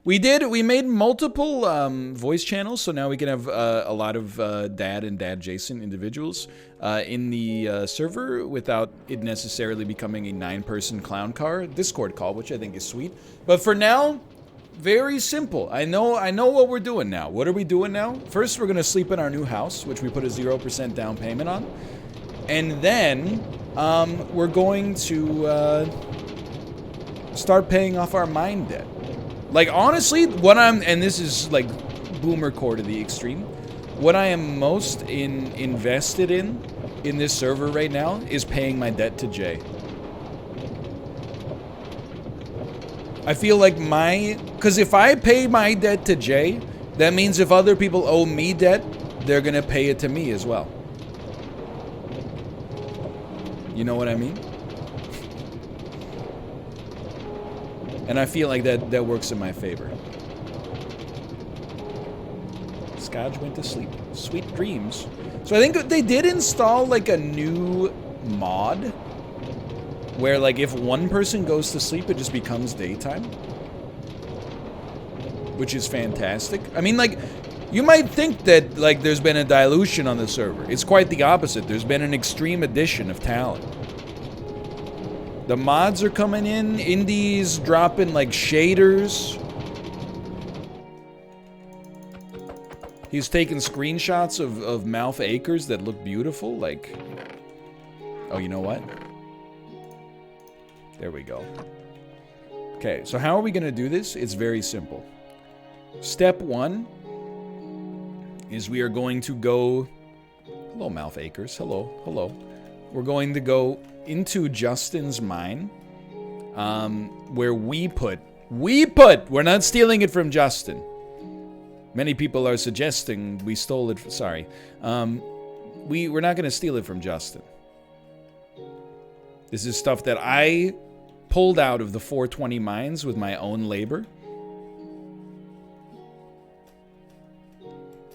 We made multiple voice channels, so now we can have a lot of dad and dad Jason individuals in the server without it necessarily becoming a 9-person clown car Discord call, which I think is sweet. But for now, very simple. I know what we're doing now. What are we doing now? First, we're gonna sleep in our new house, which we put a 0% down payment on, and then we're going to start paying off our mine debt. Like, honestly, and this is like boomer core to the extreme, what I am most invested in this server right now is paying my debt to Jay. I feel like because if I pay my debt to Jay, that means if other people owe me debt, they're gonna pay it to me as well. You know what I mean? And I feel like that works in my favor. Scotch went to sleep. Sweet dreams. So I think they did install like a new mod where like if one person goes to sleep, it just becomes daytime. Which is fantastic. I mean, like, you might think that like there's been a dilution on the server. It's quite the opposite. There's been an extreme addition of talent. The mods are coming in. Indies dropping like shaders. He's taking screenshots of Mouth Acres that look beautiful. Like, oh, you know what? There we go. Okay, so how are we going to do this? It's very simple. Step 1 is we are going to go... Hello, Mouth Acres. Hello, hello. We're going to go into Justin's mine, where we're not stealing it from Justin. Many people are suggesting we stole it. Sorry. We're not going to steal it from Justin. This is stuff that I pulled out of the 420 mines with my own labor.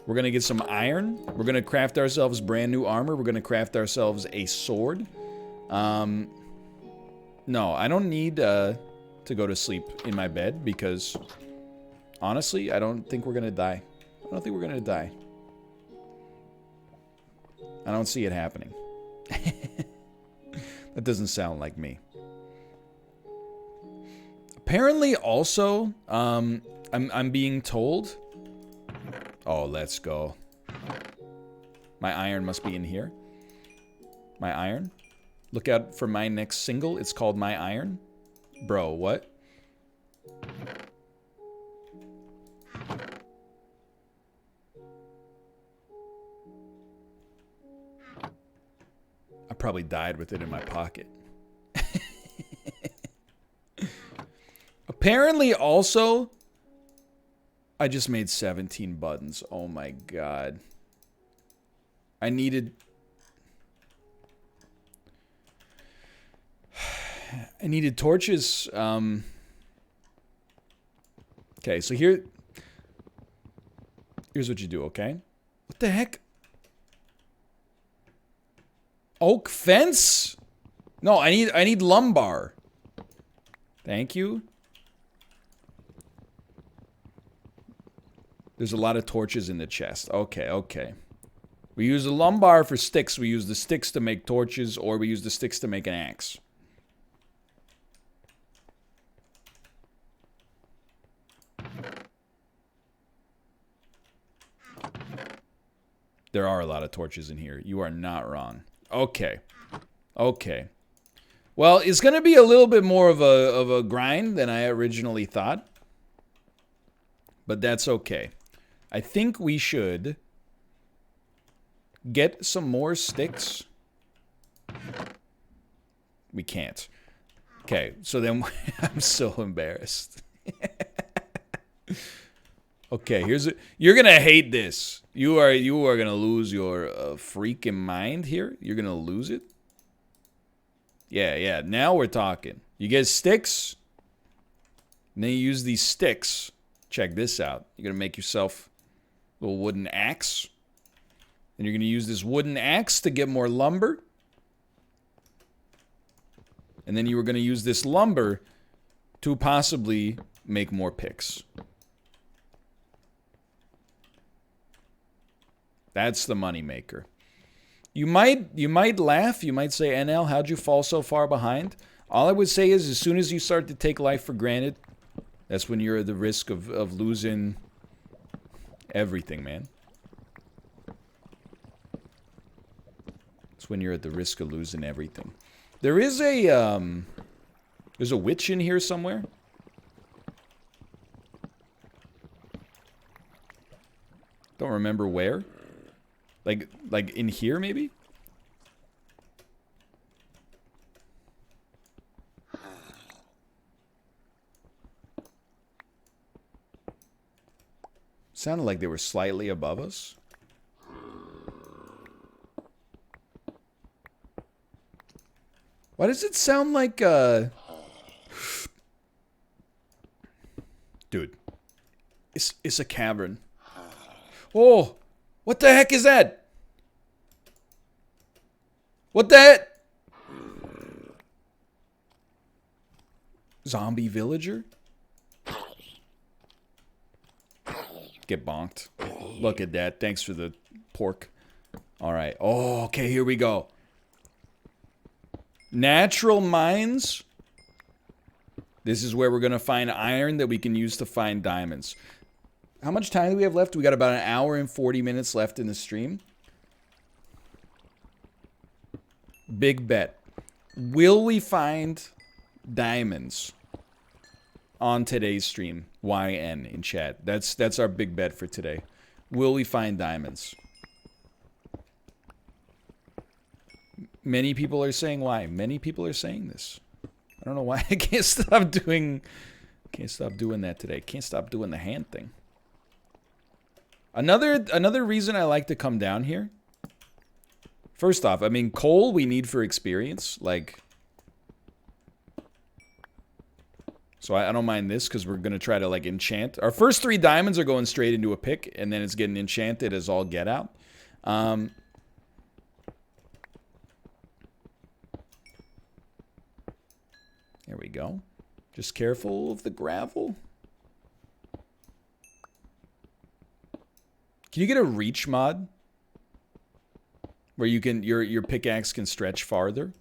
We're going to get some iron. We're going to craft ourselves brand new armor. We're going to craft ourselves a sword. No, I don't need to go to sleep in my bed because, honestly, I don't think we're going to die. I don't think we're going to die. I don't see it happening. That doesn't sound like me. Apparently, also, I'm being told... Oh, let's go. My iron must be in here. My iron. Look out for my next single. It's called My Iron. Bro, what? I probably died with it in my pocket. Apparently, also... I just made 17 buttons. Oh my god. I needed torches. Okay, so here's what you do, okay? What the heck? Oak fence? No, I need lumbar. Thank you. There's a lot of torches in the chest. Okay, okay. We use the lumbar for sticks. We use the sticks to make torches, or we use the sticks to make an axe. There are a lot of torches in here. You are not wrong. Okay. Okay. Well, it's going to be a little bit more of a grind than I originally thought. But that's okay. I think we should get some more sticks. We can't. Okay, so then I'm so embarrassed. Okay, you're gonna hate this. You are gonna lose your freaking mind here. You're gonna lose it. Yeah. Now we're talking. You get sticks, and then you use these sticks. Check this out. You're gonna make yourself a little wooden axe. And you're gonna use this wooden axe to get more lumber. And then you were gonna use this lumber to possibly make more picks. That's the moneymaker. You might laugh. You might say, NL, how'd you fall so far behind? All I would say is, as soon as you start to take life for granted, that's when you're at the risk of losing everything, man. That's when you're at the risk of losing everything. There is a, there's a witch in here somewhere. Don't remember where. Like in here, maybe? Sounded like they were slightly above us. Why does it sound like, Dude. It's a cavern. Oh! What the heck is that? What the heck? Zombie villager? Get bonked. Look at that. Thanks for the pork. Alright. Oh, okay, here we go. Natural mines. This is where we're going to find iron that we can use to find diamonds. How much time do we have left? We got about an hour and 40 minutes left in the stream. Big bet. Will we find diamonds on today's stream? YN in chat. That's our big bet for today. Will we find diamonds? Many people are saying why. Many people are saying this. I don't know why I can't stop doing that today. Can't stop doing the hand thing. Another reason I like to come down here. First off, I mean, coal we need for experience. Like, so I don't mind this because we're going to try to, like, enchant. Our first 3 diamonds are going straight into a pick, and then it's getting enchanted as all get out. There we go. Just careful of the gravel. Can you get a reach mod? Where you can your pickaxe can stretch farther?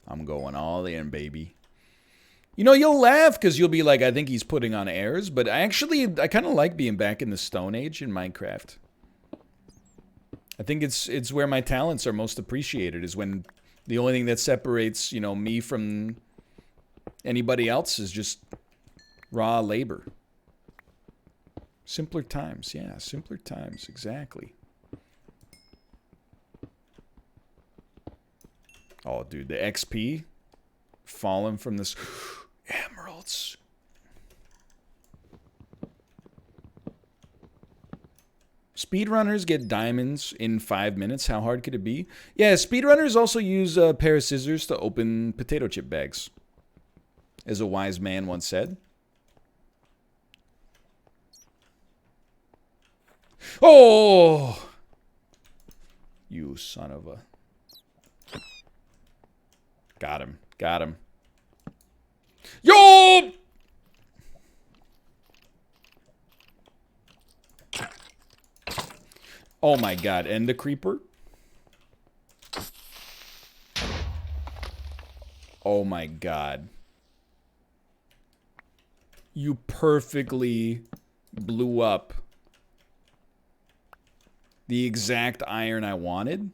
I'm going all in, baby. You know, you'll laugh because you'll be like, I think he's putting on airs, but I kind of like being back in the Stone Age in Minecraft. I think it's where my talents are most appreciated, is when the only thing that separates, you know, me from anybody else is just raw labor. Simpler times, yeah, simpler times, exactly. Oh, dude, the XP falling from this emeralds. Speedrunners get diamonds in 5 minutes. How hard could it be? Yeah, speedrunners also use a pair of scissors to open potato chip bags, as a wise man once said. Oh! You son of a... Got him. Got him. Yo! Oh my god. And the creeper? Oh my god. You perfectly blew up the exact iron I wanted.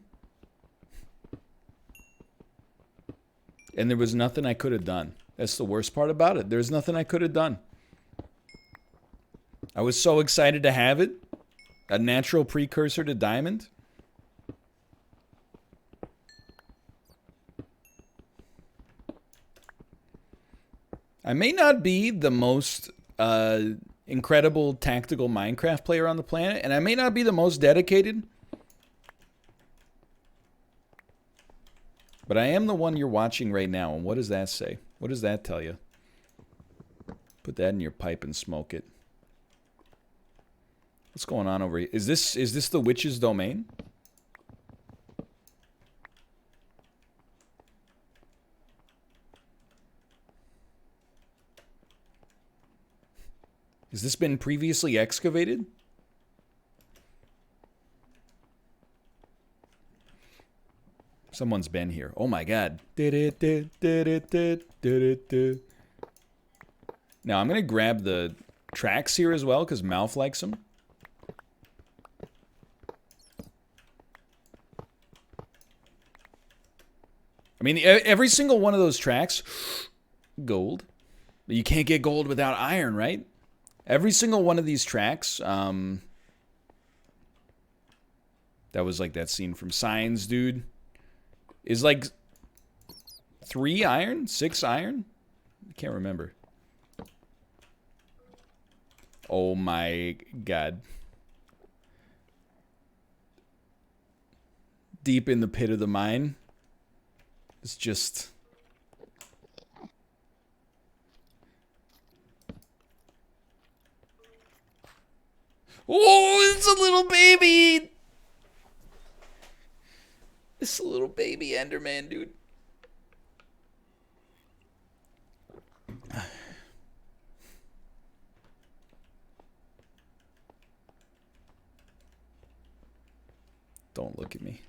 And there was nothing I could have done. That's the worst part about it. There's nothing I could have done. I was so excited to have it. A natural precursor to diamond. I may not be the most incredible tactical Minecraft player on the planet, and I may not be the most dedicated, but I am the one you're watching right now. And what does that say? What does that tell you? Put that in your pipe and smoke it. What's going on over here? Is this the witch's domain? Has this been previously excavated? Someone's been here. Oh my god. Now I'm gonna grab the tracks here as well, because Mouth likes them. I mean, every single one of those tracks, gold. But you can't get gold without iron, right? Every single one of these tracks, that was like that scene from Signs, dude, is like 3 iron, 6 iron? I can't remember. Oh my god. Deep in the pit of the mine. It's just... Oh, it's a little baby! It's a little baby Enderman, dude. Don't look at me.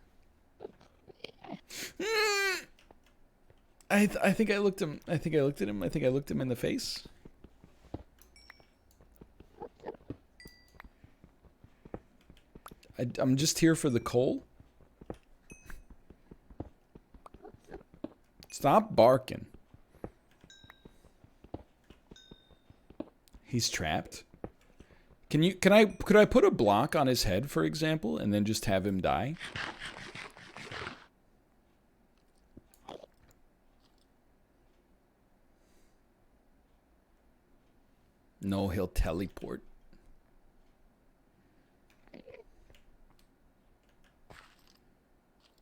I think I looked him. I think I looked at him. I think I looked him in the face. I'm just here for the coal. Stop barking. He's trapped. Could I put a block on his head, for example, and then just have him die? No, he'll teleport.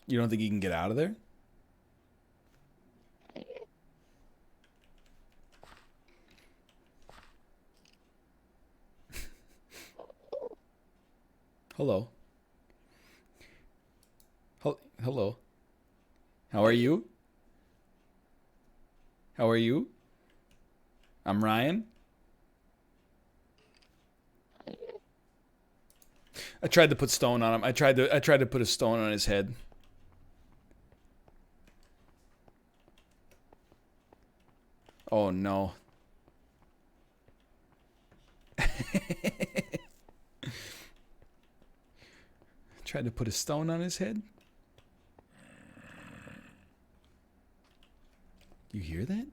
You don't think he can get out of there? Hello. Hello. How are you? How are you? I'm Ryan. I tried to put stone on him. I tried to put a stone on his head. Oh no. Tried to put a stone on his head. You hear that?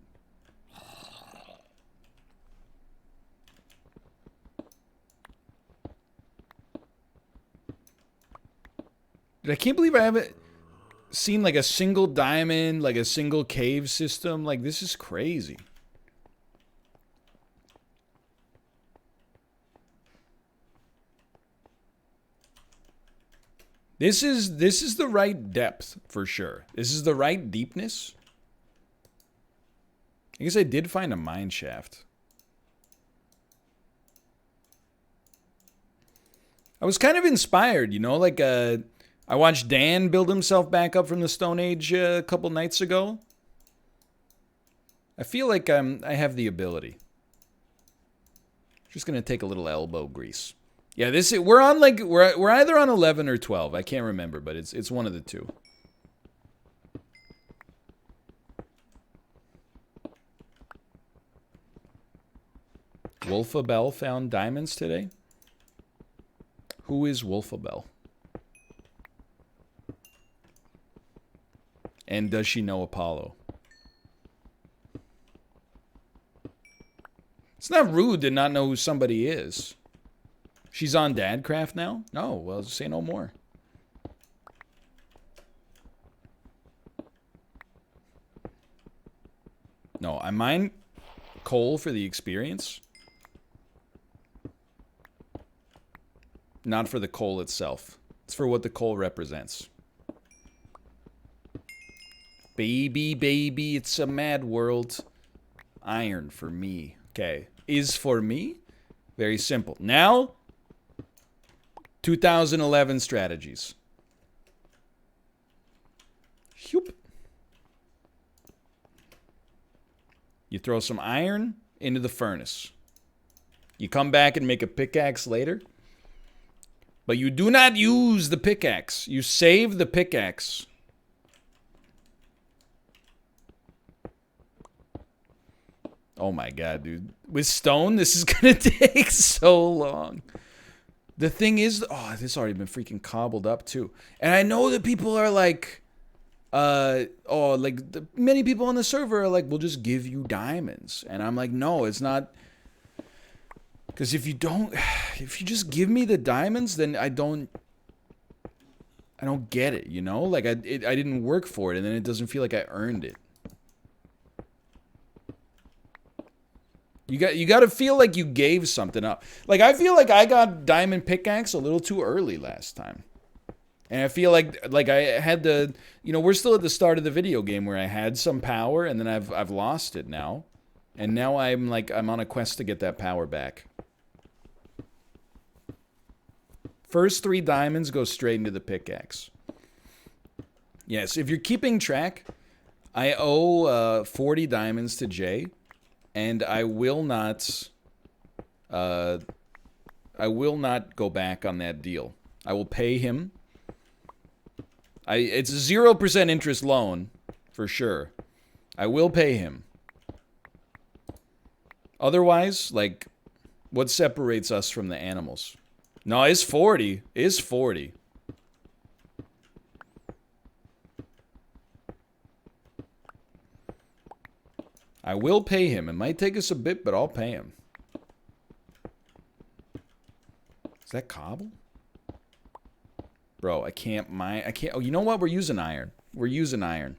Dude, I can't believe I haven't seen like a single diamond, like a single cave system. Like, this is crazy. This is the right depth for sure. This is the right deepness. I guess I did find a mine shaft. I was kind of inspired, you know, like I watched Dan build himself back up from the Stone Age a couple nights ago. I feel like I have the ability. Just gonna take a little elbow grease. Yeah, we're on like we're either on 11 or 12. I can't remember, but it's one of the two. Wolfabelle found diamonds today. Who is Wolfabelle? And does she know Apollo? It's not rude to not know who somebody is. She's on Dadcraft now? No, well, say no more. No, I mine coal for the experience. Not for the coal itself. It's for what the coal represents. Baby, baby, it's a mad world. Iron for me. Okay. Is for me? Very simple. Now, 2011 strategies. Whoop. You throw some iron into the furnace. You come back and make a pickaxe later. But you do not use the pickaxe. You save the pickaxe Oh my god, dude. With stone, this is gonna take so long. The thing is, oh, this already been freaking cobbled up too. And I know that people are like, many people on the server are like, we'll just give you diamonds. And I'm like, no, it's not. Because if you just give me the diamonds, then I don't get it, you know? Like, I didn't work for it, and then it doesn't feel like I earned it. You got to feel like you gave something up. Like, I feel like I got diamond pickaxe a little too early last time. And I feel like I had the, you know, we're still at the start of the video game where I had some power, and then I've lost it now. And now I'm on a quest to get that power back. First 3 diamonds go straight into the pickaxe. Yes, if you're keeping track, I owe 40 diamonds to Jay, and I will not go back on that deal. I will pay him. It's a 0% interest loan, for sure. I will pay him. Otherwise, like, what separates us from the animals? No, it's 40. It's 40. I will pay him. It might take us a bit, but I'll pay him. Is that cobble? Bro, I can't mine. I can't. Oh, you know what? We're using iron. We're using iron.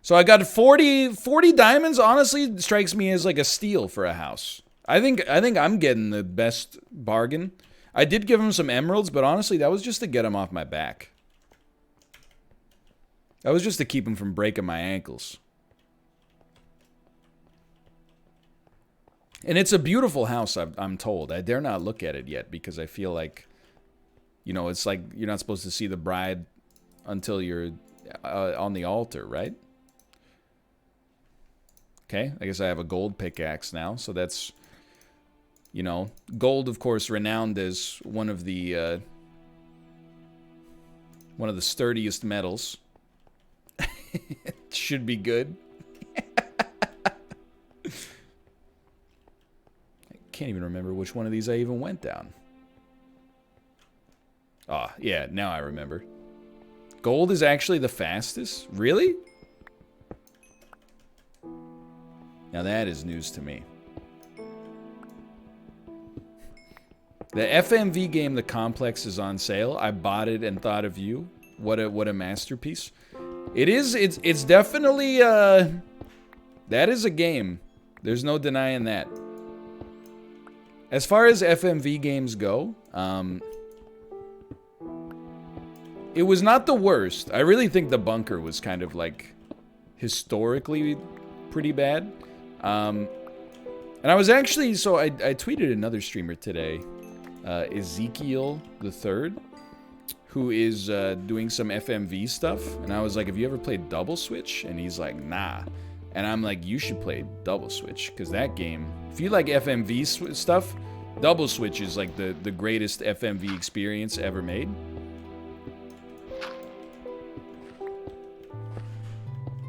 So I got 40 diamonds. Honestly, strikes me as like a steal for a house. I think I'm getting the best bargain. I did give him some emeralds, but honestly, that was just to get him off my back. That was just to keep him from breaking my ankles. And it's a beautiful house, I'm told. I dare not look at it yet because I feel like, you know, it's like you're not supposed to see the bride until you're on the altar, right? Okay, I guess I have a gold pickaxe now, so that's... You know, gold, of course, renowned as one of the sturdiest metals. Should be good. I can't even remember which one of these I even went down. Ah, yeah, now I remember. Gold is actually the fastest? Really? Now that is news to me. The FMV game, The Complex, is on sale. I bought it and thought of you. What a masterpiece. It is, it's definitely, that is a game. There's no denying that. As far as FMV games go, it was not the worst. I really think The Bunker was kind of like historically pretty bad. And I was actually, so I tweeted another streamer today. Ezekiel the Third, who is doing some FMV stuff, and I was like, have you ever played Double Switch? And he's like, nah. And I'm like, you should play Double Switch, because that game, if you like FMV stuff, Double Switch is like the greatest FMV experience ever made.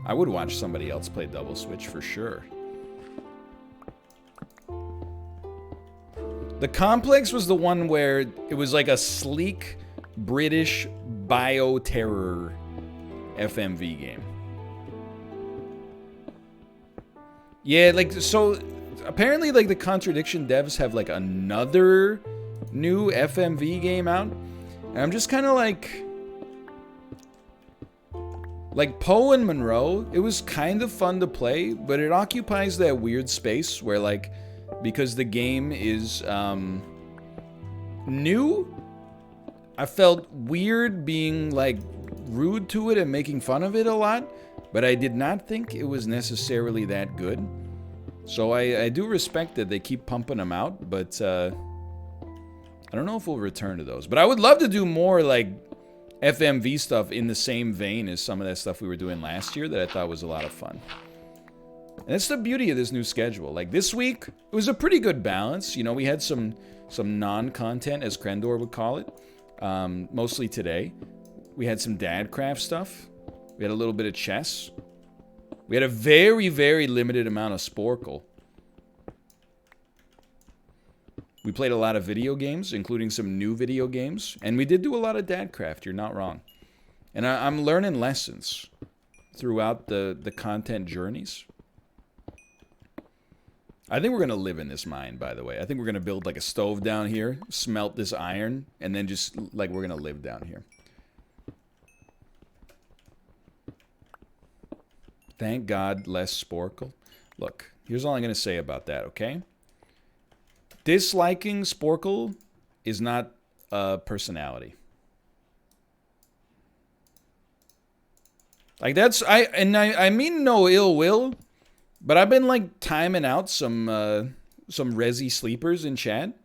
I would watch somebody else play Double Switch for sure. The Complex was the one where it was like a sleek British bioterror FMV game. Yeah, like, so apparently like the Contradiction devs have like another new FMV game out. And I'm just kind of like Poe and Monroe, it was kind of fun to play, but it occupies that weird space where like, because the game is new, I felt weird being like rude to it and making fun of it a lot, but I did not think it was necessarily that good. So I do respect that they keep pumping them out, but I don't know if we'll return to those. But I would love to do more like FMV stuff in the same vein as some of that stuff we were doing last year that I thought was a lot of fun. And that's the beauty of this new schedule. Like this week, it was a pretty good balance. You know, we had some non-content, as Krendor would call it, mostly today. We had some Dadcraft stuff. We had a little bit of chess. We had a very, very limited amount of Sporkle. We played a lot of video games, including some new video games. And we did do a lot of Dadcraft, you're not wrong. And I'm learning lessons throughout the content journeys. I think we're going to live in this mine, by the way. I think we're going to build like a stove down here, smelt this iron, and then just like we're going to live down here. Thank God, less Sporkle. Look, here's all I'm going to say about that, okay? Disliking Sporkle is not a personality. Like that's, I mean no ill will, but I've been like timing out some resi sleepers in chat.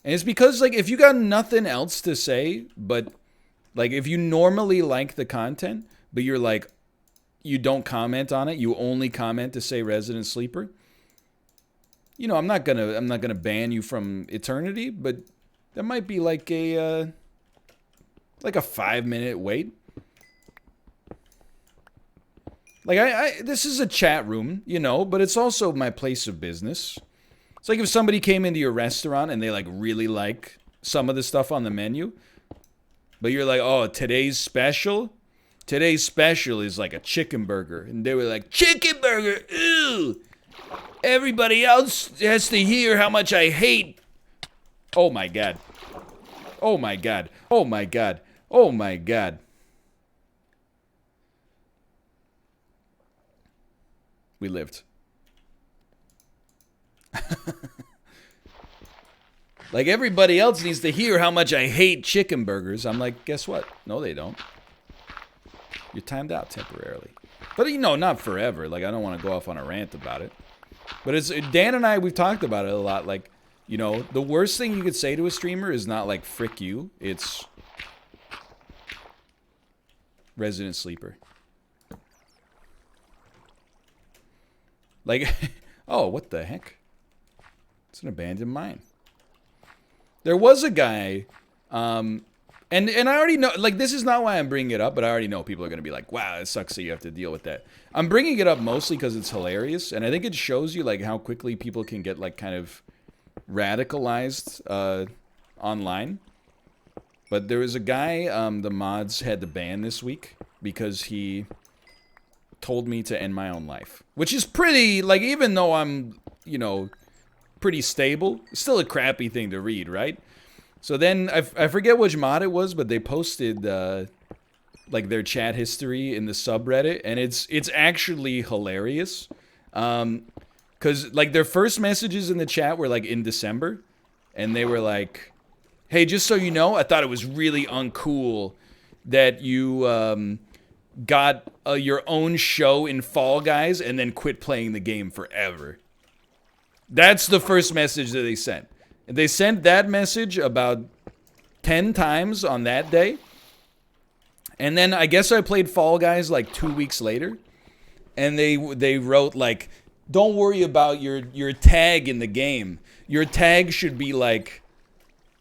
And it's because like if you got nothing else to say, but like if you normally like the content, but you're like, you don't comment on it, you only comment to say resident sleeper. You know, I'm not gonna ban you from eternity, but that might be like a 5-minute wait. Like this is a chat room, you know, but it's also my place of business. It's like if somebody came into your restaurant and they like really like some of the stuff on the menu, but you're like, oh, today's special is like a chicken burger, and they were like, chicken burger, ew. Everybody else has to hear how much I hate. Oh my God. Oh my God. Oh my God. Oh my God. We lived. Like everybody else needs to hear how much I hate chicken burgers. I'm like, guess what? No, they don't. You're timed out temporarily. But, you know, not forever. Like, I don't want to go off on a rant about it. But it's Dan and I, we've talked about it a lot. Like, you know, the worst thing you could say to a streamer is not like, frick you. It's resident sleeper. Like, oh, what the heck? It's an abandoned mine. There was a guy, and I already know, like, this is not why I'm bringing it up, but I already know people are going to be like, wow, it sucks that you have to deal with that. I'm bringing it up mostly because it's hilarious, and I think it shows you, like, how quickly people can get, like, kind of radicalized online. But there was a guy the mods had to ban this week because he told me to end my own life. Which is pretty, like, even though I'm, you know, pretty stable, it's still a crappy thing to read, right? So then, I forget which mod it was, but they posted, like, their chat history in the subreddit, and it's actually hilarious. Because, like, their first messages in the chat were, like, in December, and they were like, hey, just so you know, I thought it was really uncool that you, got your own show in Fall Guys and then quit playing the game forever. That's the first message that they sent. And they sent that message about 10 times on that day. And then I guess I played Fall Guys like 2 weeks later. And they wrote like, don't worry about your tag in the game. Your tag should be like,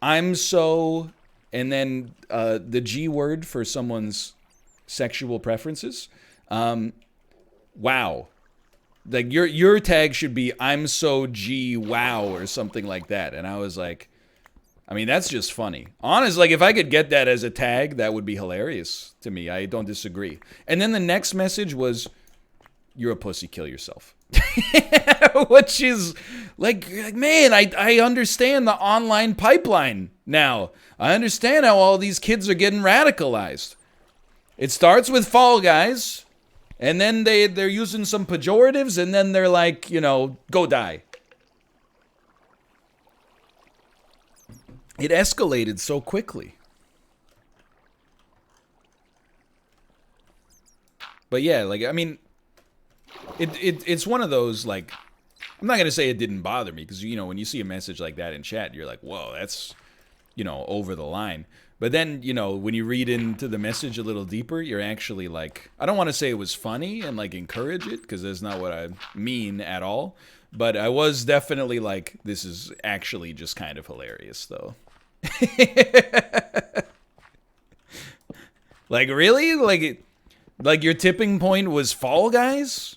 I'm so, and then the G word for someone's sexual preferences. Wow. Like your tag should be I'm so G wow or something like that. And I was like, I mean, that's just funny. Honestly, like if I could get that as a tag, that would be hilarious to me. I don't disagree. And then the next message was, you're a pussy, kill yourself. Which is like man, I understand the online pipeline now. I understand how all these kids are getting radicalized. It starts with Fall Guys, and then they're using some pejoratives, and then they're like, you know, go die. It escalated so quickly. But yeah, like, I mean, it's one of those, like, I'm not going to say it didn't bother me, because, you know, when you see a message like that in chat, you're like, whoa, that's, you know, over the line. But then, you know, when you read into the message a little deeper, you're actually like, I don't want to say it was funny and like encourage it, because that's not what I mean at all. But I was definitely like, this is actually just kind of hilarious, though. Like, really? Like your tipping point was Fall Guys?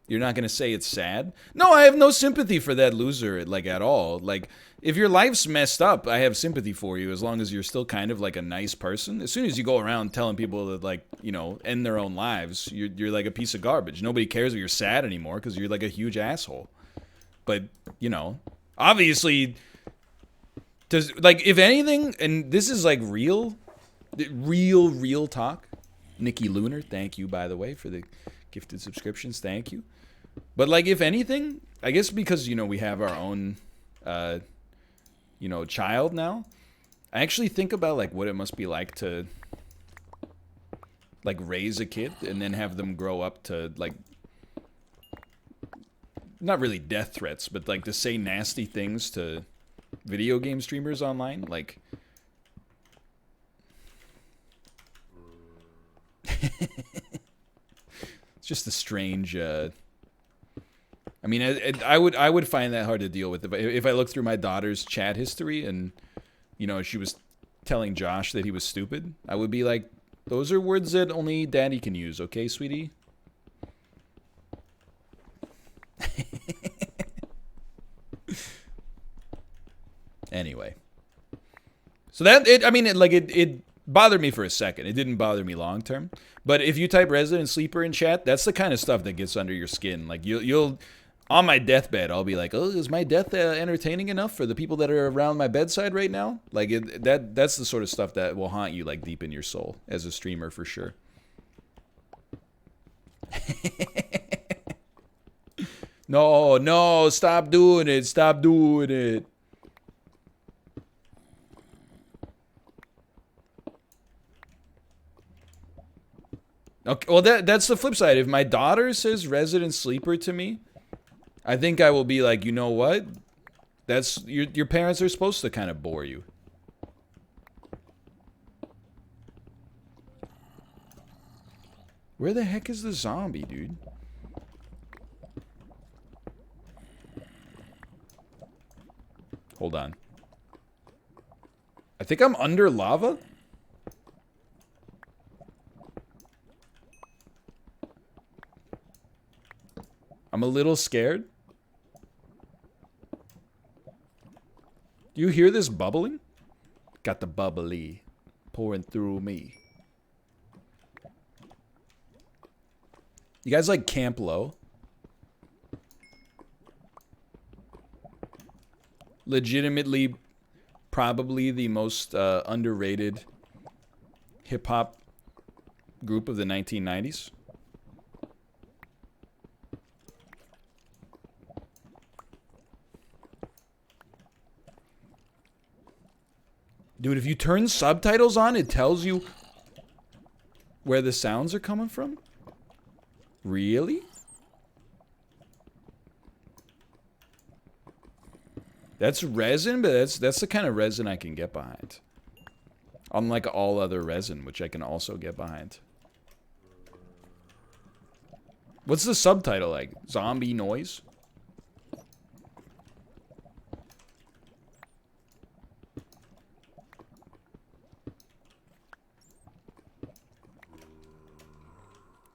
You're not gonna say it's sad? No, I have no sympathy for that loser, like, at all. Like, if your life's messed up, I have sympathy for you as long as you're still kind of like a nice person. As soon as you go around telling people that, like, you know, end their own lives, you're like a piece of garbage. Nobody cares if you're sad anymore because you're like a huge asshole. But, you know, obviously, does, like, if anything, and this is like real talk. Nikki Lunar, thank you, by the way, for the gifted subscriptions. Thank you. But, like, if anything, I guess because, you know, we have our own, you know, child now, I actually think about, like, what it must be like to, like, raise a kid and then have them grow up to, like, not really death threats, but, like, to say nasty things to video game streamers online. Like, it's just a strange, I mean, I would find that hard to deal with if I look through my daughter's chat history and, you know, she was telling Josh that he was stupid. I would be like, those are words that only daddy can use, okay, sweetie? Anyway. So that, it bothered me for a second. It didn't bother me long term. But if you type Resident Sleeper in chat, that's the kind of stuff that gets under your skin. Like, you'll on my deathbed, I'll be like, oh, is my death entertaining enough for the people that are around my bedside right now? Like, that's the sort of stuff that will haunt you, like, deep in your soul as a streamer, for sure. No, stop doing it. Stop doing it. Okay, well, that's the flip side. If my daughter says Resident Sleeper to me, I think I will be like, you know what? That's your parents are supposed to kind of bore you. Where the heck is the zombie, dude? Hold on. I think I'm under lava. I'm a little scared. Do you hear this bubbling? Got the bubbly pouring through me. You guys like Camp Low? Legitimately, probably the most underrated hip-hop group of the 1990s. Dude, if you turn subtitles on, it tells you where the sounds are coming from? Really? That's resin, but that's the kind of resin I can get behind. Unlike all other resin, which I can also get behind. What's the subtitle like? Zombie noise?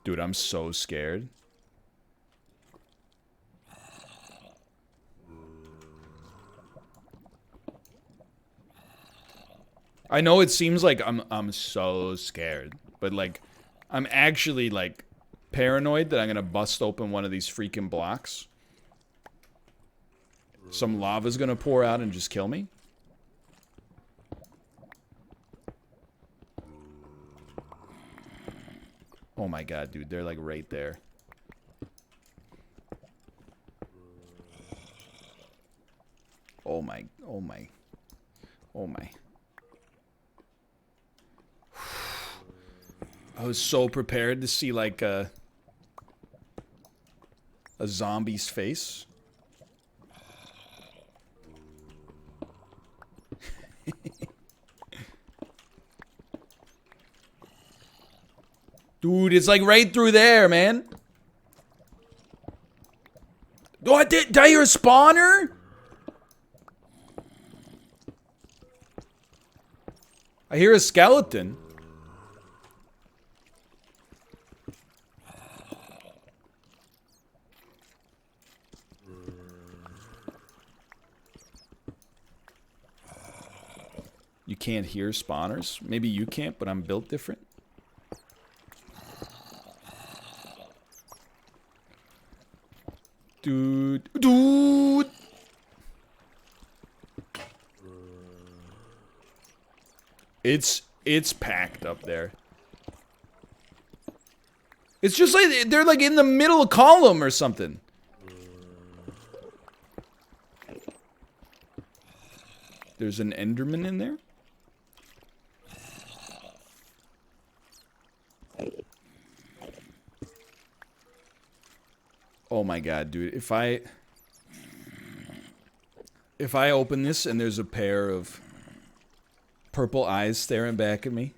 Dude, I'm so scared. I know it seems like I'm so scared, but like I'm actually like paranoid that I'm gonna bust open one of these freaking blocks. Some lava's gonna pour out and just kill me. Oh my god, dude, they're like right there. Oh my, oh my, oh my. I was so prepared to see like a zombie's face. Dude, it's like right through there, man. Oh, did I hear a spawner? I hear a skeleton. can't hear spawners. Maybe you can't, but I'm built different. Dude. It's packed up there. It's just like they're like in the middle column or something. There's an Enderman in there. Oh my god, dude. If I open this and there's a pair of purple eyes staring back at me.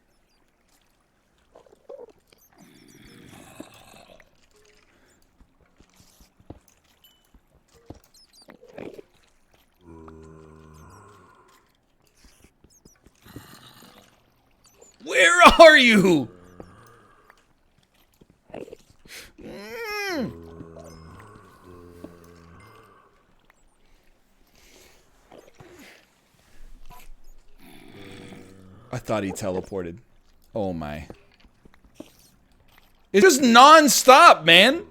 Where are you? I thought he teleported. Oh my. It's just non-stop, man.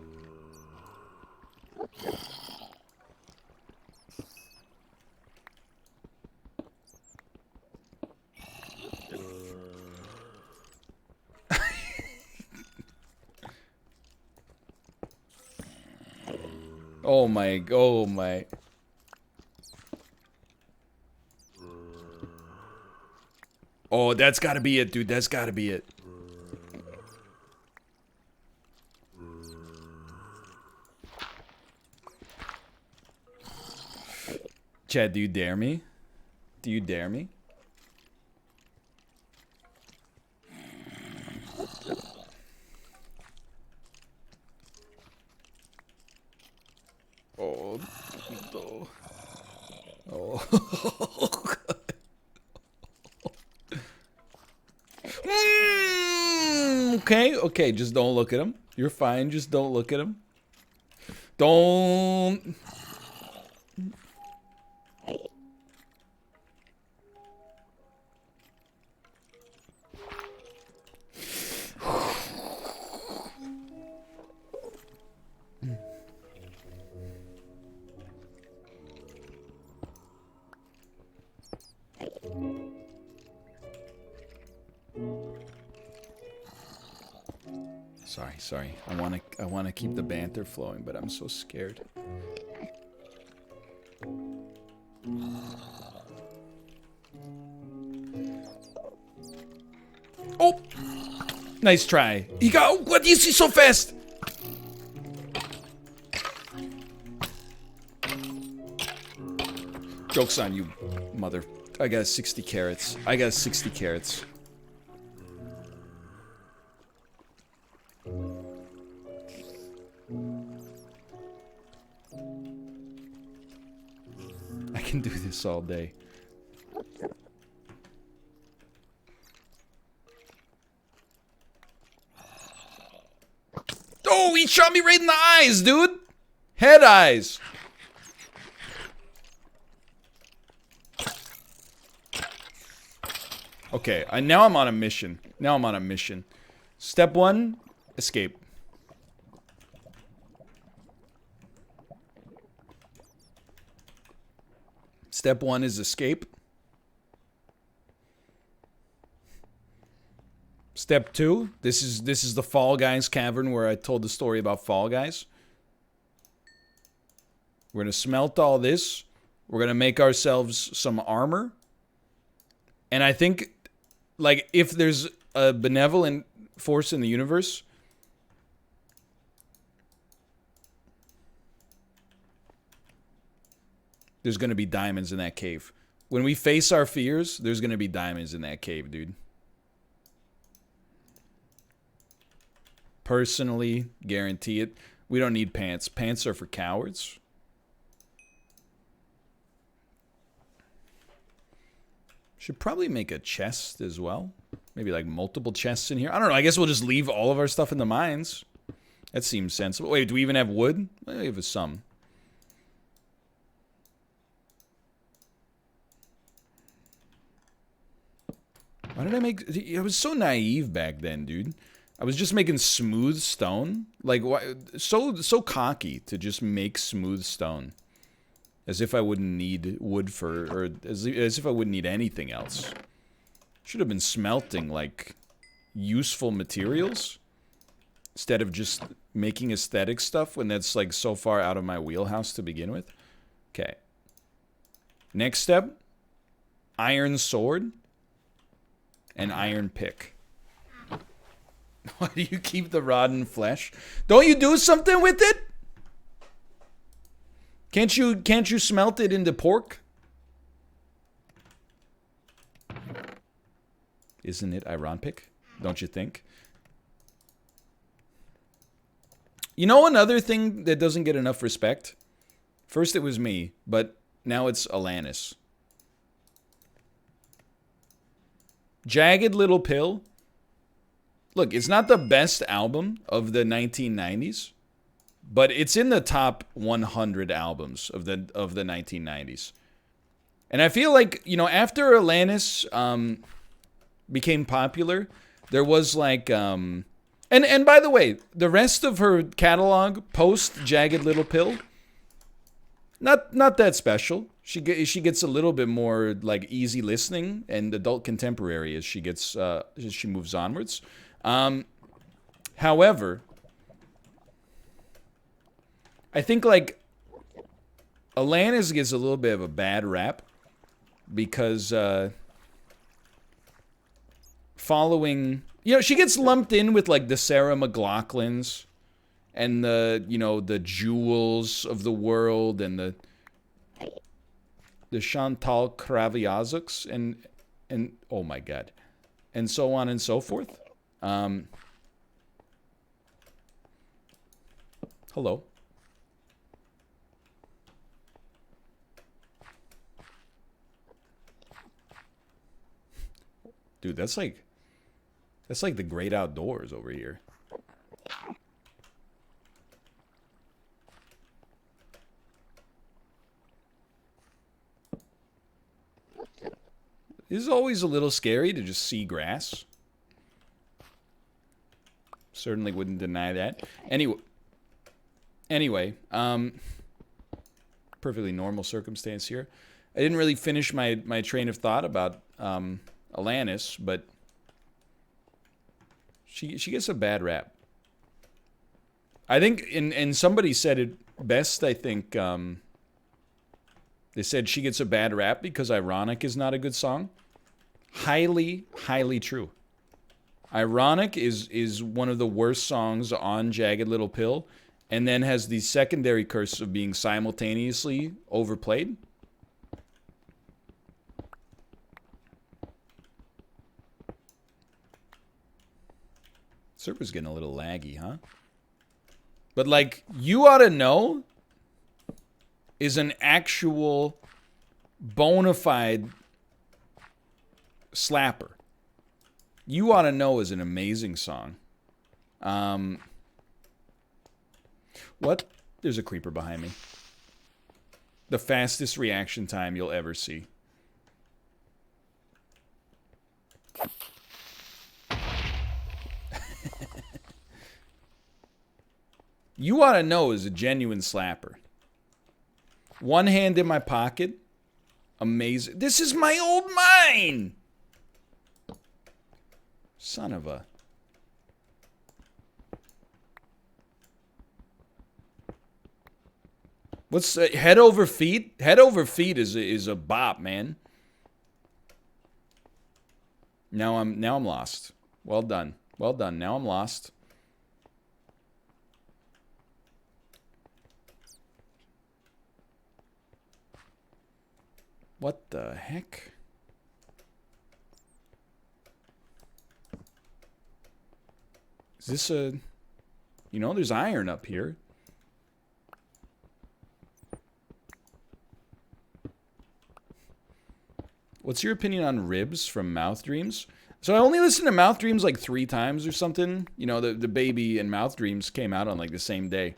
Oh my, oh my. Oh, that's gotta be it, dude. That's gotta be it. Chad, do you dare me? Do you dare me? Oh, no. Oh. Okay, okay, just don't look at him. You're fine, just don't look at him. Don't. Sorry. I wanna keep the banter flowing, but I'm so scared. Oh! Nice try. You got. What do you see so fast? Joke's on you, mother. I got 60 carrots. I got 60 carrots. I can do this all day. Oh, he shot me right in the eyes, dude! Head eyes! Okay, now I'm on a mission. Now I'm on a mission. Step 1, escape. Step 1 is escape. Step 2, this is the Fall Guys cavern where I told the story about Fall Guys. We're gonna smelt all this. We're gonna make ourselves some armor. And I think, like, if there's a benevolent force in the universe, there's gonna be diamonds in that cave. When we face our fears, there's gonna be diamonds in that cave, dude. Personally, guarantee it. We don't need pants. Pants are for cowards. Should probably make a chest as well. Maybe like multiple chests in here. I don't know. I guess we'll just leave all of our stuff in the mines. That seems sensible. Wait, do we even have wood? We have some. Why did I make... I was so naive back then, dude. I was just making smooth stone. Like, why, so cocky to just make smooth stone. As if I wouldn't need wood for... Or as if I wouldn't need anything else. Should have been smelting, like, useful materials. Instead of just making aesthetic stuff when that's, like, so far out of my wheelhouse to begin with. Okay. Next step. Iron sword. And iron pick. Why do you keep the rotten flesh? Don't you do something with it? Can't you smelt it into pork? Isn't it ironic? Don't you think? You know another thing that doesn't get enough respect? First it was me, but now it's Alanis. Jagged Little Pill. Look, it's not the best album of the 1990s, but it's in the top 100 albums of the 1990s. And I feel like, you know, after Alanis became popular, there was like and by the way, the rest of her catalog post Jagged Little Pill, not that special. She gets a little bit more like easy listening and adult contemporary as she gets as she moves onwards. However, I think like Alanis gets a little bit of a bad rap because following, you know, she gets lumped in with like the Sarah McLachlans and the, you know, the Jewels of the world and the Chantal Kraviazuks and oh my god, and so on and so forth. Hello. Dude, that's like the great outdoors over here. It is always a little scary to just see grass. Certainly wouldn't deny that. Anyway, perfectly normal circumstance here. I didn't really finish my train of thought about Alanis, but she gets a bad rap. I think, and somebody said it best, I think, they said she gets a bad rap because Ironic is not a good song. Highly, highly true. Ironic is one of the worst songs on Jagged Little Pill, and then has the secondary curse of being simultaneously overplayed. Server's getting a little laggy, huh? But like, You Oughta Know is an actual bona fide slapper. You Oughta Know is an amazing song. What? There's a creeper behind me. The fastest reaction time you'll ever see. You Oughta Know is a genuine slapper. One hand in my pocket. Amazing. This is my old mine! Son of a... What's head over feet? Head over feet is a bop, man. Now I'm lost. Well done. Well done. Now I'm lost. What the heck? Is this a... You know, there's iron up here. What's your opinion on Ribs from Mouth Dreams? So I only listened to Mouth Dreams like 3 times or something. You know, the Baby and Mouth Dreams came out on like the same day.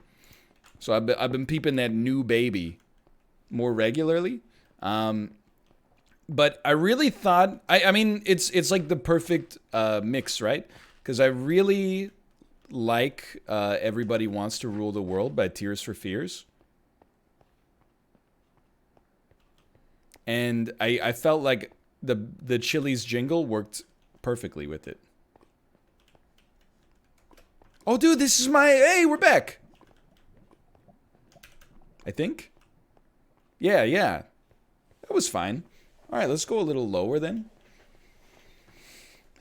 So I've been peeping that new Baby more regularly. But I really thought, I mean, it's like the perfect mix, right? Because I really like Everybody Wants to Rule the World by Tears for Fears. And I felt like the Chili's jingle worked perfectly with it. Oh, dude, this is my... Hey, we're back. I think. Yeah. That was fine. All right, let's go a little lower then.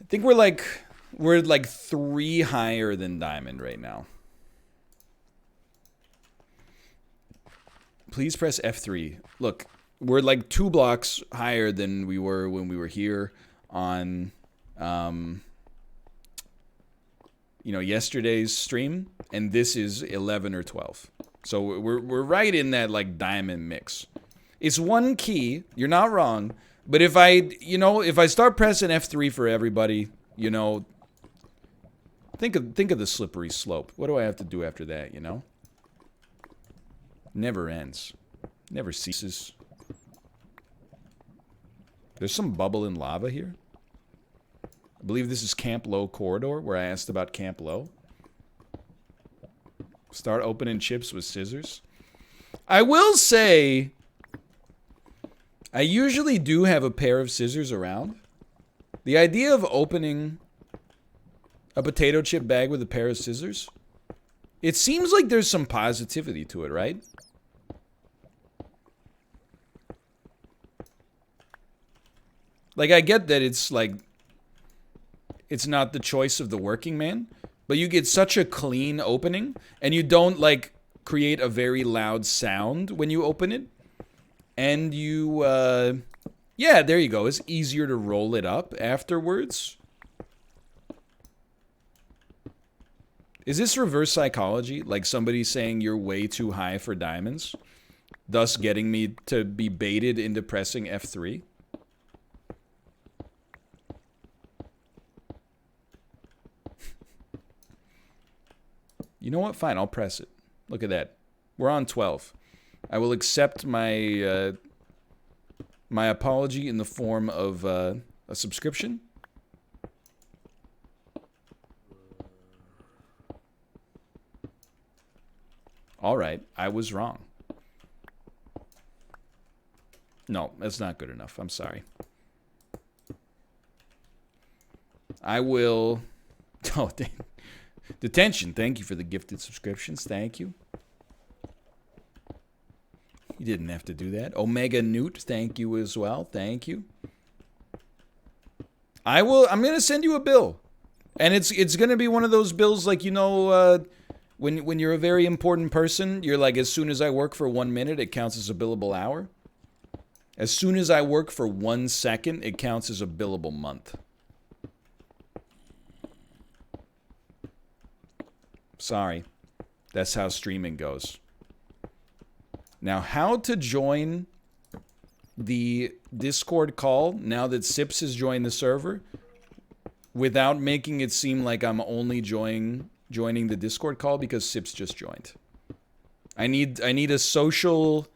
I think we're like 3 higher than diamond right now. Please press F3. Look, we're like 2 blocks higher than we were when we were here on yesterday's stream, and this is 11 or 12. So we're right in that like diamond mix. It's 1 key. You're not wrong. But if I start pressing F3 for everybody, think of the slippery slope. What do I have to do after that, Never ends. Never ceases. There's some bubble and lava here. I believe this is Camp Low Corridor, where I asked about Camp Low. Start opening chips with scissors. I will say, I usually do have a pair of scissors around. The idea of opening a potato chip bag with a pair of scissors, it seems like there's some positivity to it, right? Like, I get that it's like, it's not the choice of the working man, but you get such a clean opening, and you don't, like, create a very loud sound when you open it. And you, yeah, there you go. It's easier to roll it up afterwards. Is this reverse psychology? Like somebody saying you're way too high for diamonds, thus getting me to be baited into pressing F3? You know what? Fine, I'll press it. Look at that. We're on 12. I will accept my my apology in the form of a subscription. All right, I was wrong. No, that's not good enough. I'm sorry. I will... Oh, Detention, thank you for the gifted subscriptions. Thank you. You didn't have to do that. Omega Newt, thank you as well. Thank you. I'm going to send you a bill. And it's going to be one of those bills like, when you're a very important person, you're like, as soon as I work for 1 minute, it counts as a billable hour. As soon as I work for 1 second, it counts as a billable month. Sorry. That's how streaming goes. Now, how to join the Discord call now that Sips has joined the server without making it seem like I'm only joining the Discord call because Sips just joined. I need a social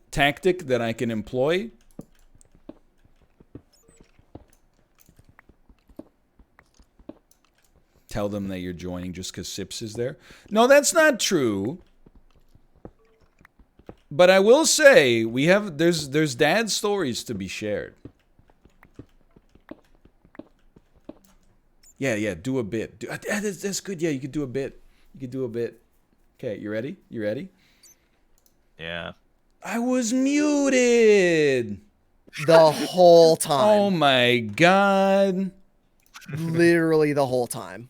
tactic that I can employ. Tell them that you're joining just because Sips is there. No, that's not true. But I will say there's dad stories to be shared. Yeah, do a bit. That's good. Yeah, you could do a bit. Okay, you ready? Yeah. I was muted the whole time. Oh my god. Literally the whole time.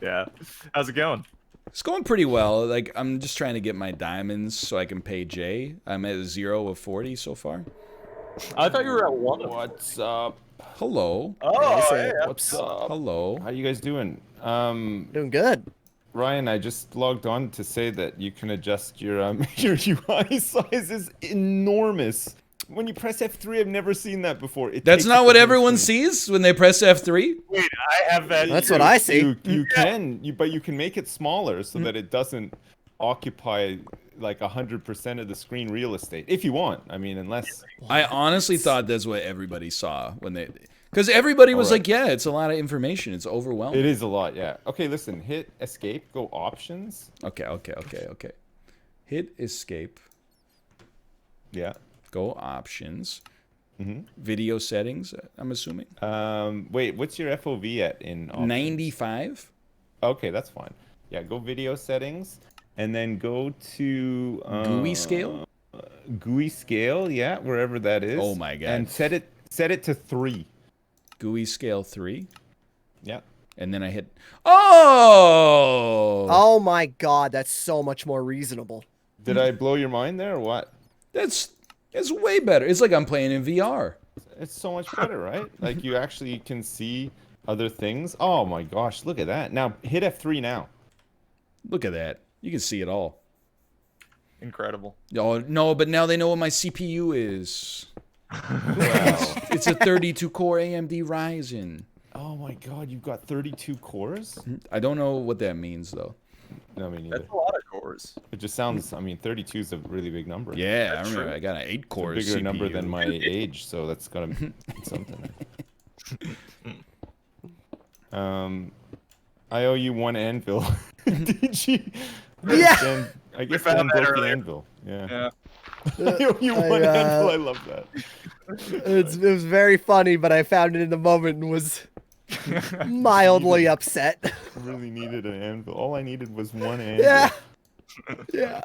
Yeah. How's it going? It's going pretty well. Like, I'm just trying to get my diamonds so I can pay Jay. I'm at 0 of 40 so far. I thought you were at 1. What's up? Hello. Oh, hey, What's up? Hello. How you guys doing? Doing good. Ryan, I just logged on to say that you can adjust your your UI size is enormous. When you press F3, I've never seen that before. That's not what everyone sees when they press F3? Wait, I have that. That's what I see. But you can make it smaller so that it doesn't occupy like 100% of the screen real estate if you want. I mean, unless I honestly thought that's what everybody saw when they, because everybody was Alright. like, yeah, it's a lot of information. It's overwhelming. it is a lot. Yeah. Okay, listen. Hit escape. Go options. Okay. Hit escape. Yeah. Go options. Mhm. Video settings, I'm assuming. Wait, what's your FOV at in options? 95. Okay, that's fine. Yeah, go video settings, and then go to GUI scale? GUI scale, yeah, wherever that is. Oh my God. And set it to 3. GUI scale 3. Yeah. And then I hit. Oh! Oh my god, that's so much more reasonable. Did I blow your mind there or what? It's way better. It's like I'm playing in VR. It's so much better, right? Like you actually can see other things. Oh my gosh, look at that. Now hit F3 now. Look at that. You can see it all. Incredible. Oh, no, but now they know what my CPU is. Wow. It's a 32-core AMD Ryzen. Oh my god, you've got 32 cores? I don't know what that means, though. No, me neither. That's a lot of cores. It just sounds, I mean, 32 is a really big number. Yeah, I That's remember true. I got an 8-core It's a bigger CPU. number than my age, so that's gotta be something. I owe you 1 anvil. Did you? Yeah. I guess found Dan that broke the earlier. anvil. Yeah. Yeah. I owe you 1 anvil. I love that. It was very funny, but I found it in the moment and was mildly upset. I really needed an anvil. All I needed was 1 anvil. Yeah. Yeah.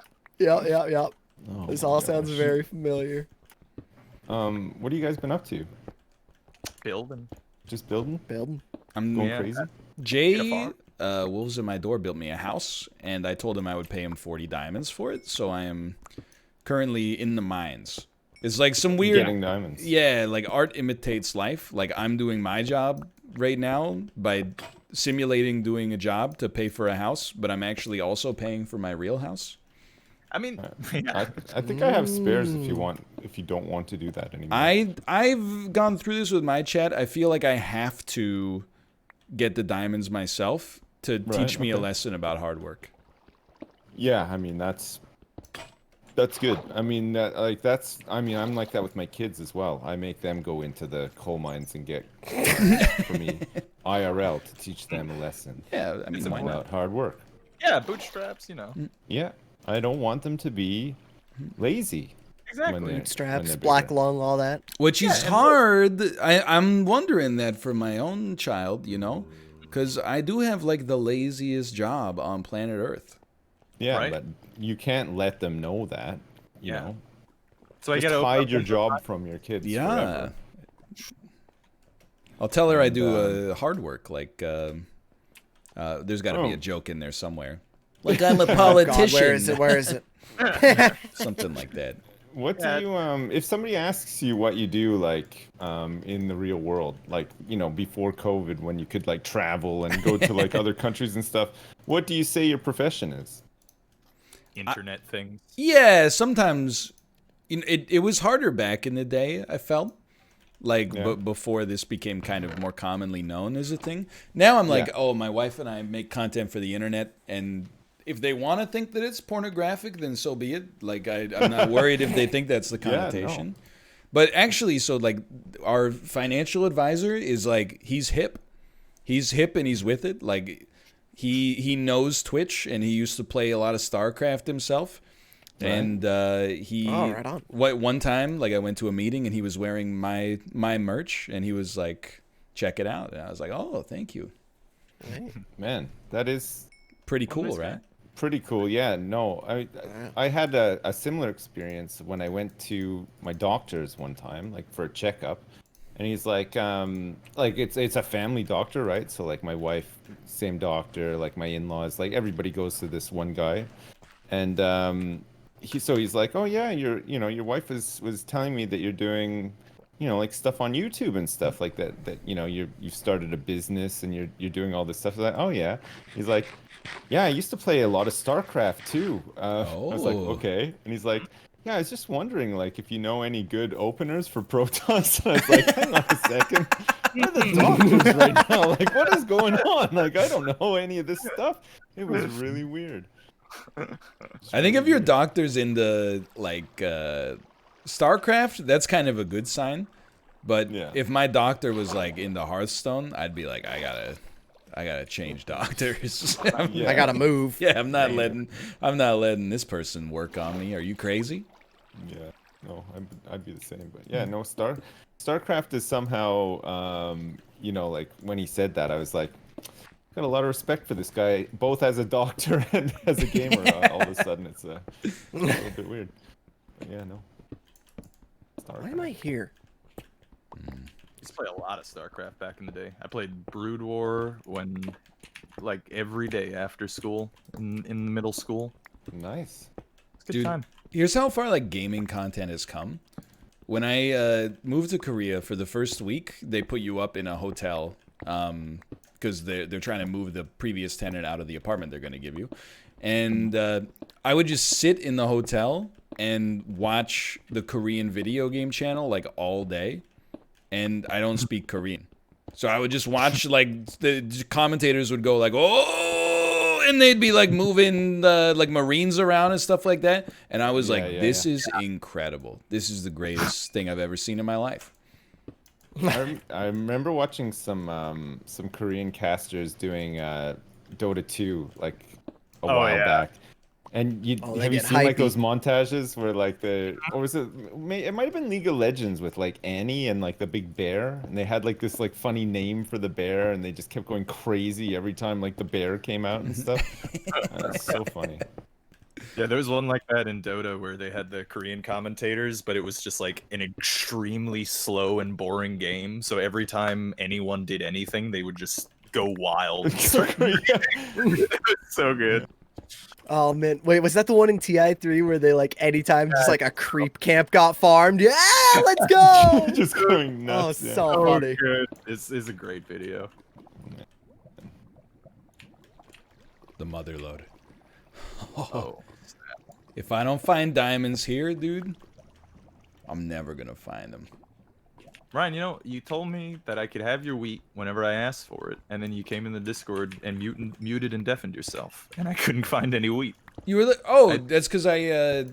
Oh This my all sounds gosh. very familiar. What have you guys been up to? Building. Just building? Building. I'm Going Yeah. crazy? Jay, Wolves in My Door built me a house, and I told him I would pay him 40 diamonds for it, so I am currently in the mines. It's like some weird... Getting diamonds. Yeah, like art imitates life. Like I'm doing my job right now by simulating doing a job to pay for a house, but I'm actually also paying for my real house. I mean, I think I have spares if you don't want to do that anymore. I've gone through this with my chat. I feel like I have to get the diamonds myself to teach me a okay. lesson about hard work. Yeah, I mean that's good. I mean I'm like that with my kids as well. I make them go into the coal mines and get for me IRL to teach them a lesson Yeah, I mean, why not? about hard work. yeah, bootstraps, you know. Yeah, I don't want them to be lazy. Exactly. When they're Straps, bigger. black lung, all that. Which is hard. I'm wondering that for my own child, you know, because I do have like the laziest job on planet Earth. Yeah, Right? but you can't let them know that. You Yeah. know, So I just gotta hide your job from your kids. Yeah. Forever. I'll tell her I And, do hard work. Like, there's got to be Oh. a joke in there somewhere. Like I'm a Oh, God, politician. where is it? Where is it? Something like that. What Yeah. do you if somebody asks you what you do like in the real world, like, you know, before COVID when you could like travel and go to like other countries and stuff, what do you say your profession is? internet things. Yeah, sometimes it was harder back in the day, I felt. Like, Yeah. before this became kind of more commonly known as a thing. Now I'm like, Yeah. oh, my wife and I make content for the internet, and if they want to think that it's pornographic, then so be it. Like, I'm not worried if they think that's the Yeah, no. connotation. But actually, so, like, our financial advisor is, like, he's hip. He's hip and he's with it. Like, he knows Twitch, and he used to play a lot of StarCraft himself. Right. And he right on. one time, like, I went to a meeting and he was wearing my merch, and he was like, check it out. And I was like, oh, thank you. Man, that is Pretty cool, nice, right? man. pretty cool. Yeah, no, I had a similar experience when I went to my doctor's one time, like for a checkup, and he's like it's a family doctor, right? So like my wife, same doctor, like my in-laws, like everybody goes to this one guy, and he's like, oh yeah, your wife was telling me that you're doing, you know, like stuff on YouTube and stuff like that you know you've started a business and you're doing all this stuff. Like, oh yeah. He's like, yeah, I used to play a lot of StarCraft too. I was like, Oh. okay. And he's like, yeah, I was just wondering, like, if you know any good openers for Protons. And I was like, hang on a second. We're the doctors right now. Like, what is going on? Like, I don't know any of this stuff. It was really weird. I think if your doctor's into like StarCraft, that's kind of a good sign. But Yeah. if my doctor was like into Hearthstone, I'd be like, I gotta change doctors. Yeah. I gotta move. Yeah, I'm not letting this person work on me. Are you crazy? Yeah, no, I'd be the same, but yeah, no, StarCraft is somehow, you know, like when he said that, I was like, got a lot of respect for this guy, both as a doctor and as a gamer. All of a sudden, it's a little bit weird. But yeah, no. Why am I here? I used to play a lot of StarCraft back in the day. I played Brood War when, like, every day after school in middle school. Nice. It's a good Dude, time. here's how far like gaming content has come. When I moved to Korea for the first week, they put you up in a hotel because they're trying to move the previous tenant out of the apartment they're going to give you. And I would just sit in the hotel and watch the Korean video game channel like all day. And I don't speak Korean. So I would just watch like the commentators would go like, oh, and they'd be like moving like Marines around and stuff like that. And I was like, this is incredible. This is the greatest thing I've ever seen in my life. I remember watching some Korean casters doing Dota 2 like a while back. And have you seen like those montages where like or was it might have been League of Legends with like Annie and like the big bear, and they had like this like funny name for the bear, and they just kept going crazy every time like the bear came out and stuff. That's so funny. Yeah, there was one like that in Dota where they had the Korean commentators, but it was just like an extremely slow and boring game. So every time anyone did anything, they would just go wild. It was so good. Oh man, wait, was that the one in TI3 where they like anytime just like a creep camp got farmed? Yeah, let's go! Just going nuts. Oh, so funny. Good. It's a great video. The mother lode. Oh. If I don't find diamonds here, dude, I'm never gonna find them. Ryan, you know, you told me that I could have your wheat whenever I asked for it, and then you came in the Discord and muted and deafened yourself, and I couldn't find any wheat. You were like, oh, that's because I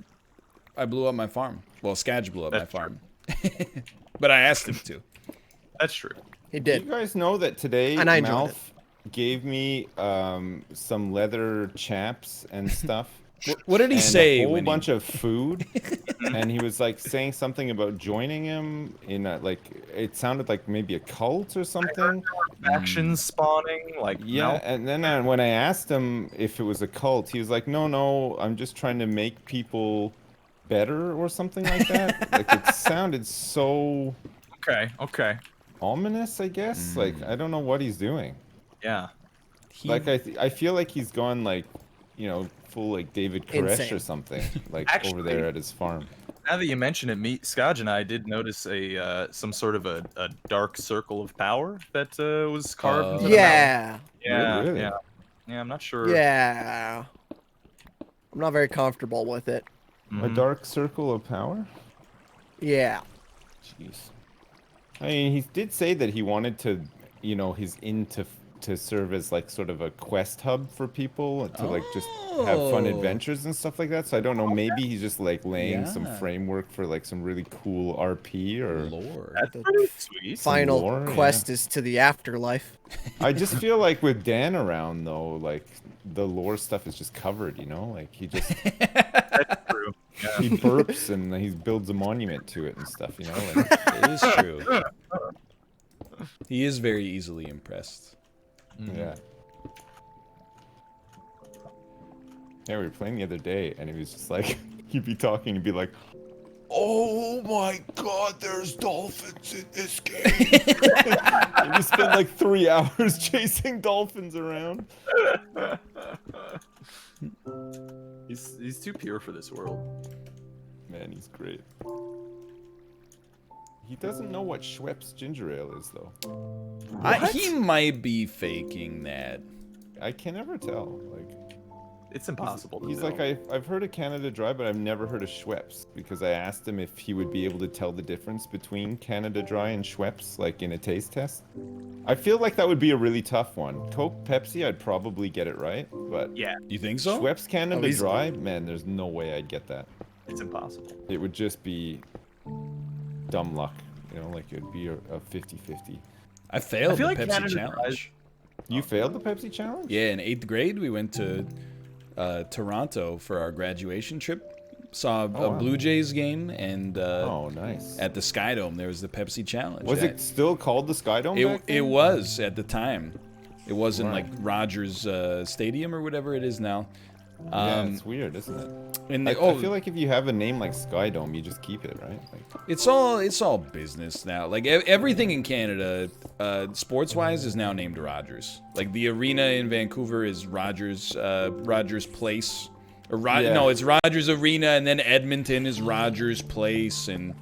blew up my farm. Well, Skadge blew up my farm. But I asked him to. That's true. He Do did. you guys know that today And I enjoyed Malf gave me some leather chaps and stuff? What did he and say? A whole when bunch of food, and he was like saying something about joining him in a, like it sounded like maybe a cult or something. Factions spawning, like Yeah, and then when I asked him if it was a cult, he was like, "No, I'm just trying to make people better or something like that." Like it sounded so Okay. ominous, I guess. Like I don't know what he's doing. Yeah. Like I feel like he's gone like, you know, full like David Koresh Insane. or something, like Actually, over there at his farm. Now that you mention it, Skadge and I did notice some sort of a dark circle of power that was carved into the mountain. Yeah. Yeah, Really? yeah. I'm not sure. Yeah. I'm not very comfortable with it. A dark circle of power? Yeah. Jeez. I mean, he did say that he wanted to, you know, he's into to serve as like sort of a quest hub for people to like just have fun Oh. adventures and stuff like that. So I don't know, maybe he's just like laying some Yeah. framework for like some really cool RP or Lord. That's The pretty sweet. Final lore, quest is to the afterlife. I just feel like with Dan around though, like the lore stuff is just covered, you know? Like he just That's true. Yeah. he burps and he builds a monument to it and stuff, you know? Like, It is true. He is very easily impressed. yeah. Yeah, we were playing the other day and he was just like he'd be talking and be like, "Oh my god, there's dolphins in this game." And you spend like 3 hours chasing dolphins around. He's too pure for this world. Man, he's great. He doesn't know what Schweppes ginger ale is though. He might be faking that. I can never tell. Like It's impossible. He's like, I've heard of Canada Dry, but I've never heard of Schweppes, because I asked him if he would be able to tell the difference between Canada Dry and Schweppes, like in a taste test. I feel like that would be a really tough one. Coke, Pepsi, I'd probably get it right, but yeah, You think so? Schweppes Canada easily. Dry, man, there's no way I'd get that. it's impossible. It would just be dumb luck, you know, like it'd be a 50-50. I failed I feel the like Pepsi Canada challenge. You failed the Pepsi challenge? Yeah, in 8th grade, we went to Toronto for our graduation trip. Saw a wow. Blue Jays game, and Oh, nice. at the Sky Dome, there was the Pepsi challenge. Was it still called the Sky Dome back then? It was at the time. It wasn't Right. like Rogers Stadium or whatever it is now. Yeah, it's weird, isn't it? And I oh, feel like if you have a name like Sky Dome, you just keep it, right? Like, it's all business now. Like everything in Canada, sports wise, is now named Rogers. Like the arena in Vancouver is Rogers Place, or Yeah. no, it's Rogers Arena, and then Edmonton is Rogers Place, and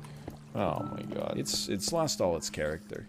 oh my god. it's lost all its character.